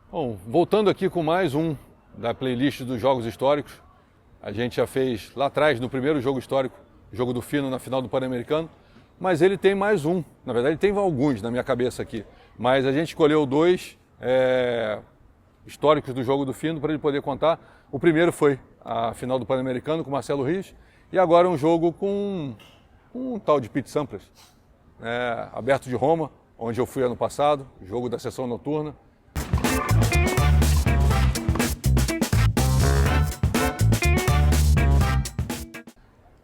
Bom, voltando aqui com mais um da playlist dos jogos históricos. A gente já fez lá atrás, no primeiro jogo histórico, jogo do Fino na final do Pan-Americano, mas ele tem mais um. Na verdade, ele tem alguns na minha cabeça aqui, mas a gente escolheu dois históricos do jogo do Fino para ele poder contar. O primeiro foi a final do Pan-Americano com Marcelo Rios, e agora um jogo com um tal de Pete Sampras, aberto de Roma, onde eu fui ano passado, jogo da sessão noturna.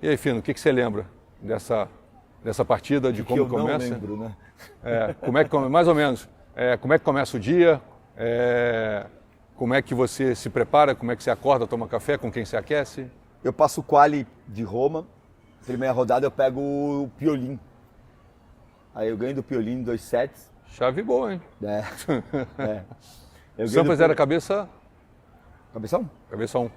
E aí, Fino, o que você lembra dessa partida, de como começa? Eu não lembro, né? Como é que mais ou menos, como é que começa o dia, como é que você se prepara, como é que você acorda, toma café, com quem você aquece? Eu passo o quali de Roma, primeira rodada eu pego o Piolín. Aí eu ganho do Piolín em 2 sets. Chave boa, hein? O Sampras era cabeça... Cabeção? Cabeça 1.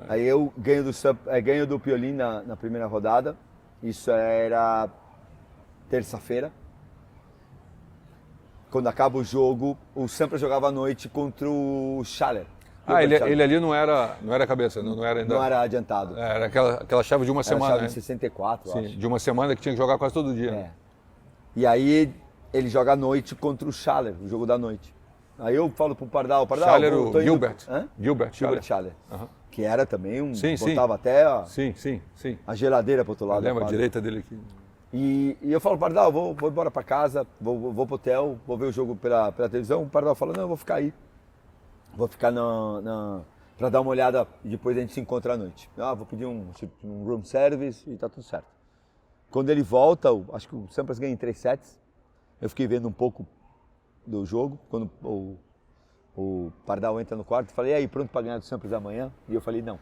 Aí eu ganho do Piolín na primeira rodada. Isso era terça-feira. Quando acaba o jogo, o Sampras jogava à noite contra o Schaller. Ele ali não era cabeça, não era ainda... Não era adiantado. Era aquela chave de uma semana, chave né? de 64, Sim, acho. de uma semana que tinha que jogar quase todo dia. Né? E aí ele joga à noite contra o Schaller, o jogo da noite. Aí eu falo pro Pardal, Schaller, o Gilbert. Gilbert Schaller. Uhum. Que era também um... Sim, botava até sim. a geladeira pro outro lado. Lembra a direita dele aqui. E eu falo, Pardal, vou embora pra casa, vou pro hotel, vou ver o jogo pela televisão. O Pardal fala, não, eu vou ficar aí. Vou ficar pra dar uma olhada e depois a gente se encontra à noite. Vou pedir um room service e tá tudo certo. Quando ele volta, acho que o Sampras ganha em 3 sets. Eu fiquei vendo um pouco do jogo. Quando o Pardal entra no quarto, falei, e aí, pronto pra ganhar do Sampras amanhã? E eu falei, não.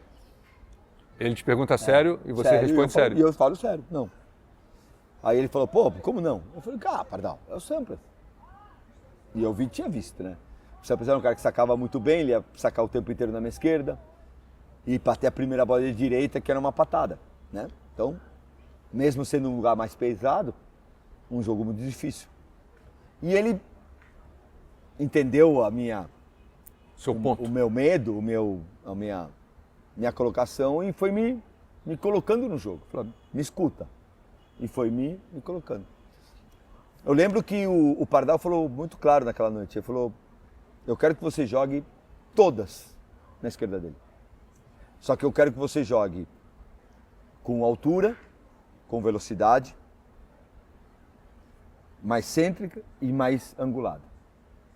Ele te pergunta sério e você sério, responde sério. E eu falo sério, não. Aí ele falou, pô, como não? Eu falei, Pardal, é o Sampras. E eu tinha visto, né? O Sampras era um cara que sacava muito bem, ele ia sacar o tempo inteiro na minha esquerda e bater a primeira bola de direita, que era uma patada, né? Então, mesmo sendo um lugar mais pesado, um jogo muito difícil. E ele entendeu Seu ponto. o meu medo, a minha colocação e foi me colocando no jogo. Falou, me escuta. E foi me colocando. Eu lembro que o Pardal falou muito claro naquela noite. Ele falou, eu quero que você jogue todas na esquerda dele. Só que eu quero que você jogue com altura, com velocidade, mais cêntrica e mais angulada.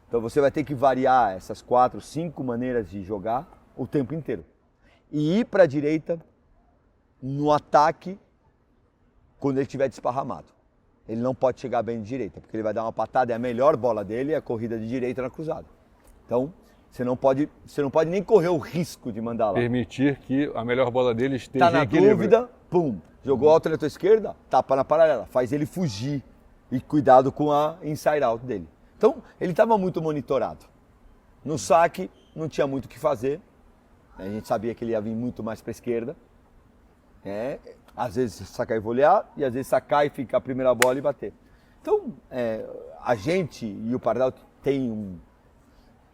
Então você vai ter que variar essas 4, 5 maneiras de jogar o tempo inteiro. E ir para a direita no ataque quando ele estiver desparramado. Ele não pode chegar bem de direita, porque ele vai dar uma patada e a melhor bola dele é a corrida de direita na cruzada. Então, você não pode nem correr o risco de mandar lá. Permitir que a melhor bola dele esteja tá na em equilíbrio. dúvida, pum, jogou alto na tua esquerda, tapa na paralela, faz ele fugir e cuidado com a inside out dele. Então, ele estava muito monitorado. No saque, não tinha muito o que fazer. A gente sabia que ele ia vir muito mais para a esquerda. Às vezes sacar e volear, e às vezes sacar e ficar a primeira bola e bater. Então, a gente e o Pardal tem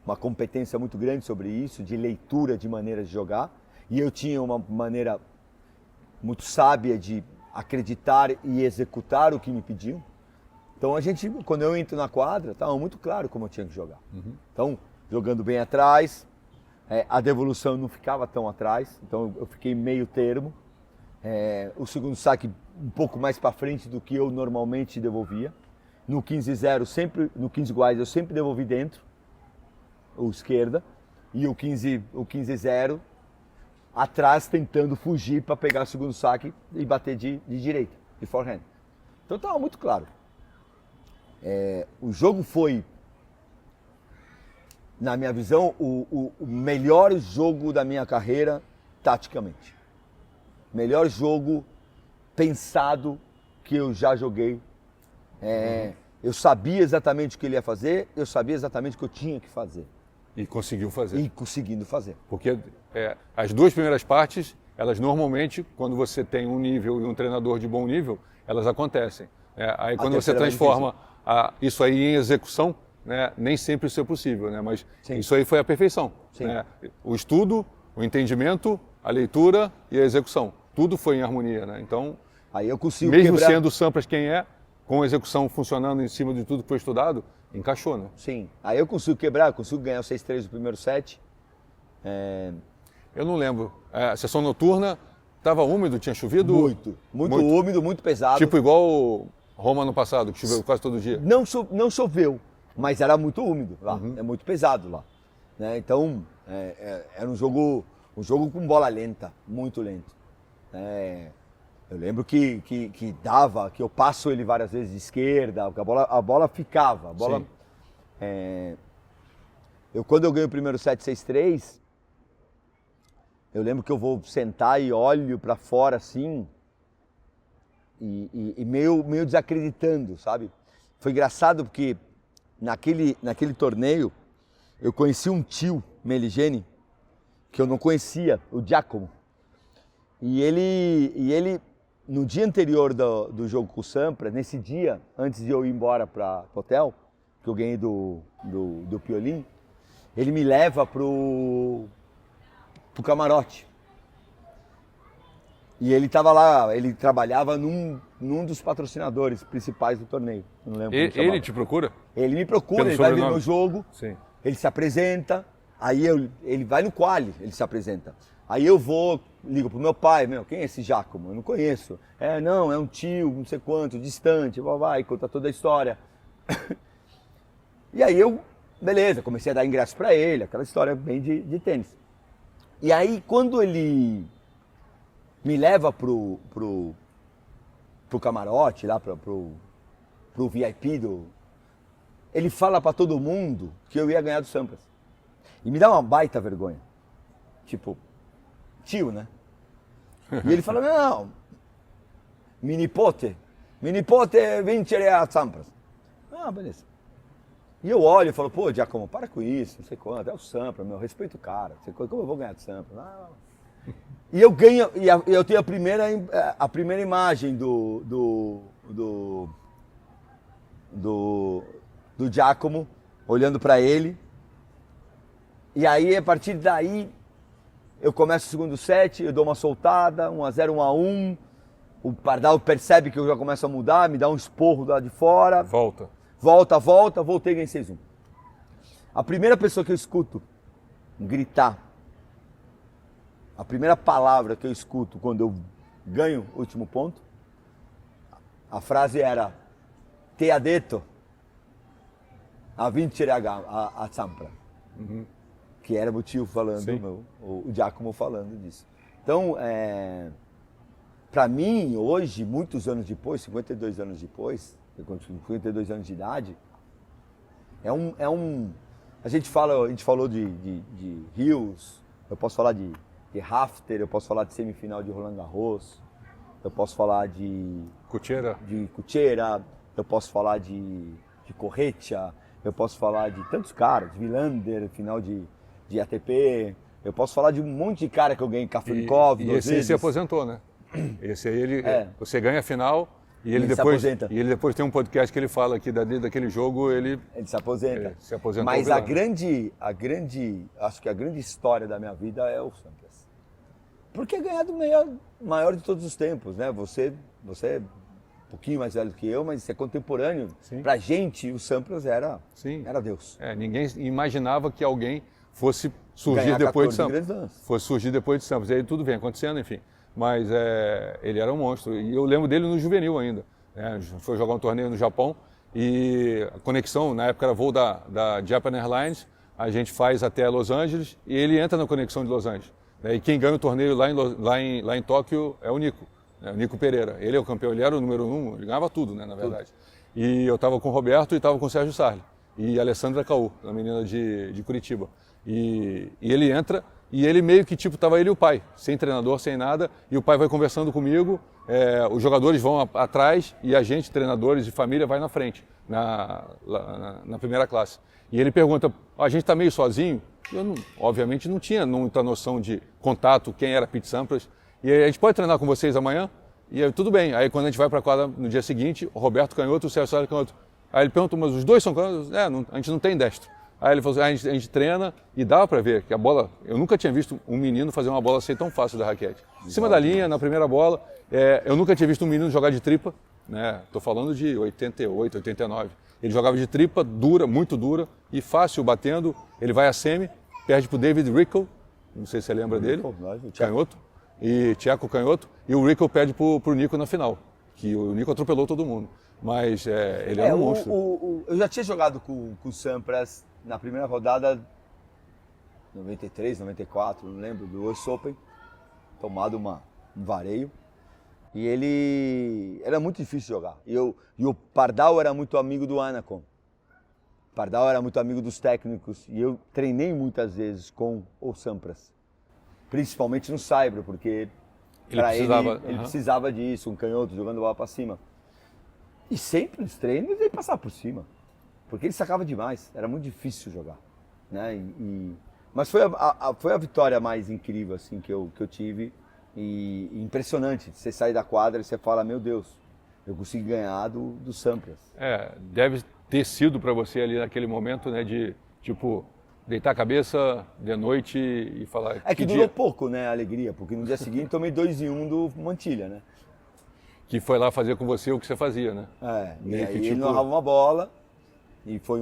uma competência muito grande sobre isso, de leitura de maneiras de jogar. E eu tinha uma maneira muito sábia de acreditar e executar o que me pediam. Então, quando eu entro na quadra, estava muito claro como eu tinha que jogar. Uhum. Então, jogando bem atrás, a devolução não ficava tão atrás, então eu fiquei meio termo. O segundo saque um pouco mais para frente do que eu normalmente devolvia. No 15-0, no 15 wide eu sempre devolvi dentro, ou esquerda, e o 15-0 atrás tentando fugir para pegar o segundo saque e bater de direita, de forehand. Então estava muito claro. O jogo foi, na minha visão, o melhor jogo da minha carreira taticamente. Melhor jogo pensado que eu já joguei. Eu sabia exatamente o que ele ia fazer, eu sabia exatamente o que eu tinha que fazer. E conseguiu fazer. E conseguindo fazer. Porque as duas primeiras partes, elas normalmente, quando você tem um nível e um treinador de bom nível, elas acontecem. Aí quando você transforma isso aí em execução, né, nem sempre isso é possível, né? Mas Sim. isso aí foi a perfeição. Sim. Né? O estudo, o entendimento, a leitura e a execução. Tudo foi em harmonia, né? Então, Aí eu consigo mesmo quebrar... sendo o Sampras quem é, com a execução funcionando em cima de tudo que foi estudado, encaixou, né? Sim. Aí eu consigo quebrar, eu consigo ganhar o 6-3 do primeiro set. Eu não lembro. A sessão noturna estava úmido, tinha chovido? Muito úmido, muito pesado. Tipo igual Roma no passado, que choveu quase todo dia. Não choveu, mas era muito úmido lá, é muito pesado lá. Né? Então, era um jogo com bola lenta, muito lento. Eu lembro que eu passo ele várias vezes de esquerda, a bola ficava. Sim. Quando eu ganho o primeiro set 6-3, eu lembro que eu vou sentar e olho para fora assim, e meio desacreditando, sabe? Foi engraçado porque naquele torneio eu conheci um tio Meligeni que eu não conhecia, o Giacomo. E ele no dia anterior do jogo com o Sampras, nesse dia, antes de eu ir embora para o hotel, que eu ganhei do Piolim, ele me leva pro camarote. E ele estava lá, ele trabalhava num dos patrocinadores principais do torneio. Não lembro como chamava. Ele te procura? Ele me procura, Pelo ele vai ver sobrenome? meu jogo, Sim. ele se apresenta, aí ele vai no quali, ele se apresenta. Aí eu vou, ligo pro meu pai, quem é esse Giacomo? Eu não conheço. É um tio, não sei quanto, distante, vai, conta toda a história. E aí beleza, comecei a dar ingresso para ele, aquela história bem de tênis. E aí quando ele me leva pro camarote, lá pro VIP ele fala para todo mundo que eu ia ganhar do Sampras. E me dá uma baita vergonha. Tipo, tio, né? E ele fala, não, mi nipote vincere a Sampras. Ah, beleza. E eu olho e falo, pô, Giacomo, para com isso, não sei quanto, é o Sampras, respeito o cara, não sei quanto, como eu vou ganhar do Sampras? E eu ganho, e eu tenho a primeira imagem do Giacomo, olhando para ele. E aí, a partir daí, eu começo o segundo set, eu dou uma soltada, 1-0, 1-1. O Pardal percebe que eu já começo a mudar, me dá um esporro do lado de fora. Volta, voltei e ganhei 6-1. A primeira pessoa que eu escuto gritar, a primeira palavra que eu escuto quando eu ganho o último ponto, a frase era "Te ha detto a vincere a Sampras", que era o tio falando, o Giacomo falando disso. Então, para mim, hoje, muitos anos depois, 52 anos depois, com 52 anos de idade, a gente falou de Rios, eu posso falar de Rafter, eu posso falar de semifinal de Roland Garros, eu posso falar de Kuchera, eu posso falar de Corretja, eu posso falar de tantos caras, de Wilander, final de ATP, eu posso falar de um monte de cara que eu ganhei, Kafelnikov, e esse aí se aposentou, né? Esse aí, você ganha a final e ele depois tem um podcast que ele fala que daquele jogo ele se aposenta. Ele se aposentou. Mas acho que a grande história da minha vida é o Sampras. Porque é ganhar do maior de todos os tempos, né? Você é um pouquinho mais velho que eu, mas você é contemporâneo. Sim. Pra gente, o Sampras era Deus. Ninguém imaginava que alguém fosse surgir depois de Sampras. Fosse surgir depois de Sampras. E aí tudo vem acontecendo, enfim. Mas ele era um monstro. E eu lembro dele no juvenil ainda. Né? Foi jogar um torneio no Japão e a conexão, na época era voo da Japan Airlines, a gente faz até Los Angeles e ele entra na conexão de Los Angeles. Né? E quem ganha o torneio lá em Tóquio é o Nico. O Nico Pereira. Ele é o campeão, ele era o número 1, ele ganhava tudo, né, na verdade. Tudo. E eu estava com o Roberto e estava com o Sérgio Sarli. E a Alessandra Caú, a menina de Curitiba. E ele entra e ele meio que estava ele e o pai, sem treinador, sem nada. E o pai vai conversando comigo, os jogadores vão atrás e a gente, treinadores e família, vai na frente, na primeira classe. E ele pergunta, a gente está meio sozinho? Eu, obviamente, não tinha muita noção de contato, quem era Pete Sampras. E a gente pode treinar com vocês amanhã? E aí, tudo bem. Aí quando a gente vai para a quadra no dia seguinte, o Roberto Canhoto, o Sérgio Sarli Canhoto. Aí ele perguntou, mas os dois são canhotos? A gente não tem destro. Aí ele falou assim, a gente treina e dava para ver que a bola... Eu nunca tinha visto um menino fazer uma bola sair tão fácil da raquete. Em cima da linha, na primeira bola, eu nunca tinha visto um menino jogar de tripa, né? Tô falando de 88, 89. Ele jogava de tripa, dura, muito dura e fácil, batendo. Ele vai a semi, perde para o David Rickle, não sei se você lembra dele, canhoto, e Tcheco canhoto, e o Rickle perde para o Nico na final, que o Nico atropelou todo mundo. Mas ele era um monstro. Eu já tinha jogado com o Sampras na primeira rodada, 93, 94, não lembro, do US Open, tomado um vareio. E ele era muito difícil de jogar. E o Pardal era muito amigo do Anacon. O Pardal era muito amigo dos técnicos. E eu treinei muitas vezes com o Sampras. Principalmente no Saibro, porque ele precisava disso, um canhoto jogando bola para cima. E sempre nos treinos ele passava por cima. Porque ele sacava demais, era muito difícil jogar. Né? Mas foi a vitória mais incrível assim, que eu tive. E impressionante, você sai da quadra e você fala, meu Deus, eu consegui ganhar do Sampras. Deve ter sido para você ali naquele momento, né, de tipo, deitar a cabeça de noite e falar... Que durou pouco, né, a alegria, porque no dia seguinte tomei 2-1 do Mantilha, né? Que foi lá fazer com você o que você fazia, né? E aí ele não narrava uma bola e foi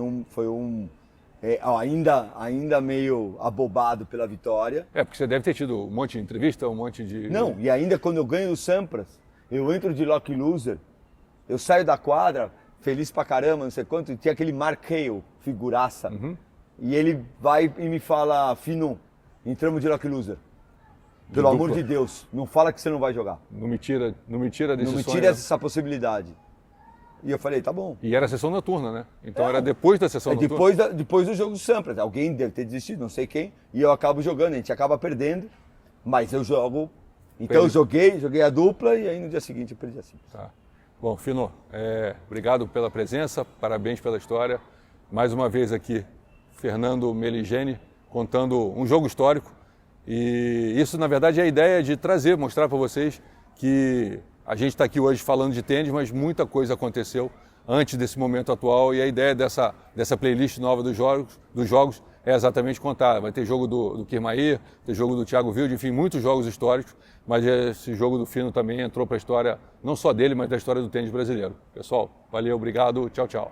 ainda meio abobado pela vitória. Porque você deve ter tido um monte de entrevista, um monte de... Não, e ainda quando eu ganho o Sampras, eu entro de lock loser, eu saio da quadra, feliz pra caramba, não sei quanto, e tinha aquele Mark Hale, figuraça, e ele vai e me fala, Fino, entramos de lock loser. Pelo amor de Deus, não fala que você não vai jogar. Não me tira desse sonho. Não me tira essa possibilidade. E eu falei, tá bom. E era a sessão noturna, né? Então era depois da sessão noturna? Depois do jogo do Sampras. Alguém deve ter desistido, não sei quem. E eu acabo jogando, a gente acaba perdendo. Mas eu jogo... Então eu joguei a dupla e aí no dia seguinte eu perdi assim. Tá. Bom, Fino, obrigado pela presença, parabéns pela história. Mais uma vez aqui, Fernando Meligeni, contando um jogo histórico. E isso, na verdade, é a ideia de mostrar para vocês que... A gente está aqui hoje falando de tênis, mas muita coisa aconteceu antes desse momento atual e a ideia dessa playlist nova dos jogos é exatamente contar. Vai ter jogo do Kirmair, ter jogo do Thiago Wilde, enfim, muitos jogos históricos, mas esse jogo do Fino também entrou para a história, não só dele, mas da história do tênis brasileiro. Pessoal, valeu, obrigado, tchau, tchau.